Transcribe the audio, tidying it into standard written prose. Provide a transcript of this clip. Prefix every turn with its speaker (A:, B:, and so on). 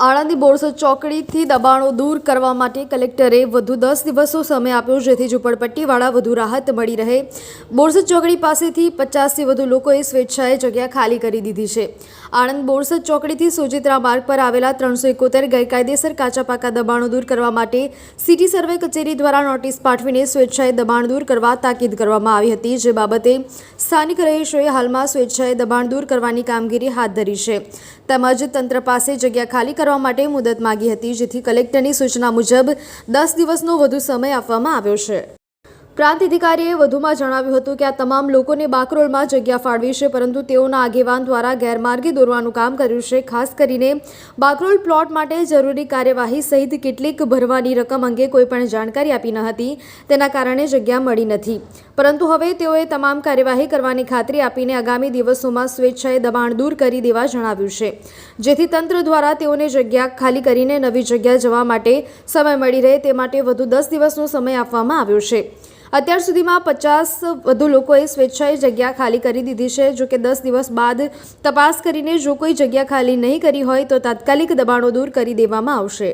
A: આણંદની બોરસદ ચોકડીથી દબાણો દૂર કરવા માટે કલેક્ટરે વધુ 10 દિવસનો સમય આપ્યો, જેથી ઝૂંપડપટ્ટીવાળા વધુ રાહત મળી રહે। બોરસદ ચોકડી પાસેથી 50થી વધુ લોકોએ સ્વેચ્છાએ જગ્યા ખાલી કરી દીધી છે। આણંદ બોરસદ ચોકડીથી સોજિત્રા માર્ગ પર આવેલા 371 ગેરકાયદેસર કાચા પાકા દબાણો દૂર કરવા માટે સિટી સર્વે કચેરી દ્વારા નોટિસ પાઠવીને સ્વેચ્છાએ દબાણ દૂર કરવા તાકીદ કરવામાં આવી હતી, જે બાબતે સ્થાનિક રહીશોએ હાલમાં સ્વેચ્છાએ દબાણ દૂર કરવાની કામગીરી હાથ ધરી છે, તેમજ તંત્ર પાસે જગ્યા ખાલી કરવા માટે મુદત માંગી હતી, જેથી કલેક્ટરની સૂચના મુજબ 10 દિવસનો વધુ સમય આપવામાં આવ્યો છે। પ્રાંત અધિકારીએ વધુમાં જણાવ્યું હતું કે આ તમામ લોકોને બાકરોલમાં જગ્યા ફાળવી છે, પરંતુ તેઓના આગેવાન દ્વારા ગેરમાર્ગે દોરવાનું કામ કર્યું છે। ખાસ કરીને બાકરોલ પ્લોટ માટે જરૂરી કાર્યવાહી સહિત કેટલીક ભરવાની રકમ અંગે કોઈપણ જાણકારી આપી ન હતી, તેના કારણે જગ્યા મળી નથી, પરંતુ હવે તેઓએ તમામ કાર્યવાહી કરવાની ખાતરી આપીને આગામી દિવસોમાં સ્વેચ્છાએ દબાણ દૂર કરી દેવા જણાવ્યું છે, જેથી તંત્ર દ્વારા તેઓને જગ્યા ખાલી કરીને નવી જગ્યા જવા માટે સમય મળી રહે તે માટે વધુ 10 દિવસનો સમય આપવામાં આવ્યો છે। અત્યાર સુધીમાં 50 વધુ લોકોએ સ્વેચ્છાએ જગ્યા ખાલી કરી દીધી છે। જો કે 10 દિવસ બાદ તપાસ કરીને જો કોઈ જગ્યા ખાલી નહીં કરી હોય તો તાત્કાલિક દબાણો દૂર કરી દેવામાં આવશે।